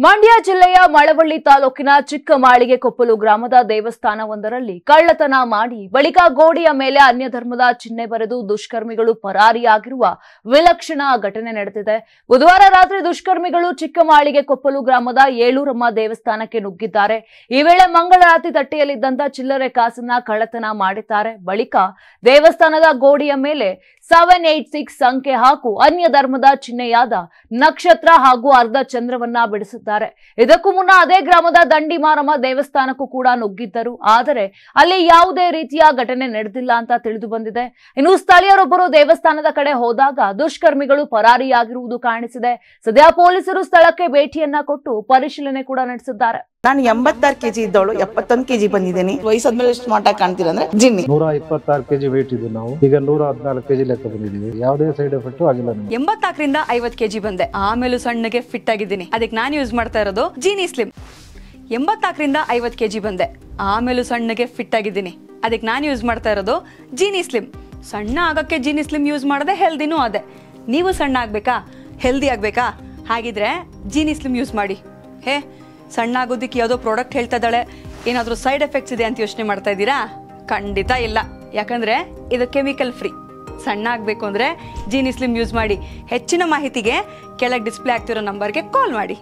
ಮಂಡ್ಯ ಜಿಲ್ಲೆಯ ಮಳವಳ್ಳಿ ತಾಲೂಕಿನ ಚಿಕ್ಕಮಾಳಿಗೆ ಕೊಪ್ಪಲು ಗ್ರಾಮದ ದೇವಸ್ಥಾನವೊಂದರಲ್ಲಿ ಕಳ್ಳತನ ಮಾಡಿ ಬಳಿಕ ಗೋಡೆಯ ಮೇಲೆ ಅನ್ಯ ಧರ್ಮದ ಚಿಹ್ನೆ ಬರೆದು ದುಷ್ಕರ್ಮಿಗಳು ಪರಾರಿಯಾಗಿರುವ ವಿಲಕ್ಷಣ ಘಟನೆ ನಡೆದಿದೆ. ಬುಧವಾರ ರಾತ್ರಿ ದುಷ್ಕರ್ಮಿಗಳು ಚಿಕ್ಕಮಾಳಿಗೆ ಕೊಪ್ಪಲು ಗ್ರಾಮದ ಏಳೂರಮ್ಮ ದೇವಸ್ಥಾನಕ್ಕೆ ನುಗ್ಗಿದ್ದಾರೆ. ಈ ವೇಳೆ ಮಂಗಳಾರತಿ ತಟ್ಟೆಯಲ್ಲಿದ್ದಂತ ಚಿಲ್ಲರೆ ಕಾಸನ್ನ ಕಳ್ಳತನ ಮಾಡಿದ್ದಾರೆ. ಬಳಿಕ ದೇವಸ್ಥಾನದ ಗೋಡೆಯ ಮೇಲೆ 786 ಸಂಖ್ಯೆ ಹಾಗೂ ಅನ್ಯ ಧರ್ಮದ ಚಿಹ್ನೆಯಾದ ನಕ್ಷತ್ರ ಹಾಗೂ ಅರ್ಧ ಚಂದ್ರವನ್ನ ಬಿಡಿಸಿದ್ದಾರೆ. ಇದಕ್ಕೂ ಮುನ್ನ ಅದೇ ಗ್ರಾಮದ ದಂಡಿ ಮಾರಮ್ಮ ದೇವಸ್ಥಾನಕ್ಕೂ ಕೂಡ ನುಗ್ಗಿದ್ದರು. ಆದರೆ ಅಲ್ಲಿ ಯಾವುದೇ ರೀತಿಯ ಘಟನೆ ನಡೆದಿಲ್ಲ ಅಂತ ತಿಳಿದು ಬಂದಿದೆ. ಇನ್ನು ಸ್ಥಳೀಯರೊಬ್ಬರು ದೇವಸ್ಥಾನದ ಕಡೆ ಹೋದಾಗ ದುಷ್ಕರ್ಮಿಗಳು ಪರಾರಿಯಾಗಿರುವುದು ಕಾಣಿಸಿದೆ. ಸದ್ಯ ಪೊಲೀಸರು ಸ್ಥಳಕ್ಕೆ ಭೇಟಿಯನ್ನ ಕೊಟ್ಟು ಪರಿಶೀಲನೆ ಕೂಡ ನಡೆಸಿದ್ದಾರೆ. ನಾನು 86 ಕೆಜಿ ಇದ್ದವಳು 71 ಕೆಜಿ ಬಂದಿದ್ದೀನಿ. ವಯಸ್ಸಾದ್ಮೇಲೆ ಸ್ಮಾರ್ಟ್ ಆಗಿ ಕಾಣ್ತೀರಾ ಅಂದ್ರೆ ಜಿನ್ನಿ. 126 ಕೆಜಿ ವೇಟ್ ಇದ್ದು ನಾವು ಈಗ 114 ಕೆಜಿ ಲೆಕ್ಕ ಬಂದಿದ್ದೀವಿ. ಯಾವುದೇ ಸೈಡ್ ಎಫೆಕ್ಟ್ ಆಗಿಲ್ಲ. 84ರಿಂದ 50 ಕೆಜಿ ಬಂದೆ. ಆಮೇಲೆ ಸಣ್ಣಗೆ ಫಿಟ್ ಆಗಿದ್ದೀನಿ. ಅದಕ್ಕೆ ನಾನು ಯೂಸ್ ಮಾಡ್ತಾ ಇರೋದು ಜೀನಿ ಸ್ಲಿಮ್. 84ರಿಂದ 50 ಕೆಜಿ ಬಂದೆ. ಆಮೇಲೆ ಸಣ್ಣಗೆ ಫಿಟ್ ಆಗಿದ್ದೀನಿ. ಅದಕ್ಕೆ ನಾನು ಯೂಸ್ ಮಾಡ್ತಾ ಇರೋದು ಜೀನಿ ಸ್ಲಿಮ್. ಸಣ್ಣ ಆಗಕ್ಕೆ ಜೀನಿ ಸ್ಲಿಮ್ ಯೂಸ್ ಮಾಡದೆ ಹೆಲ್ದಿನೂ ಅದೇ. ನೀವು ಸಣ್ಣ ಆಗ್ಬೇಕಾ, ಹೆಲ್ದಿ ಆಗ್ಬೇಕಾ? ಹಾಗಿದ್ರೆ ಜೀನಿ ಸ್ಲಿಮ್ ಯೂಸ್ ಮಾಡಿ. ಸಣ್ಣ ಆಗೋದಕ್ಕೆ ಯಾವುದೋ ಪ್ರಾಡಕ್ಟ್ ಹೇಳ್ತಾ ಇದ್ದಾಳೆ, ಏನಾದರೂ ಸೈಡ್ ಎಫೆಕ್ಟ್ಸ್ ಇದೆ ಅಂತ ಯೋಚನೆ ಮಾಡ್ತಾ ಇದ್ದೀರಾ? ಖಂಡಿತ ಇಲ್ಲ. ಯಾಕಂದ್ರೆ ಇದು ಕೆಮಿಕಲ್ ಫ್ರೀ. ಸಣ್ಣ ಆಗಬೇಕು ಅಂದ್ರೆ ಜೀನಿ ಸ್ಲಿಮ್ ಯೂಸ್ ಮಾಡಿ. ಹೆಚ್ಚಿನ ಮಾಹಿತಿಗೆ ಕೆಳಗೆ ಡಿಸ್ಪ್ಲೇ ಆಗ್ತಿರೋ ನಂಬರ್ಗೆ ಕಾಲ್ ಮಾಡಿ.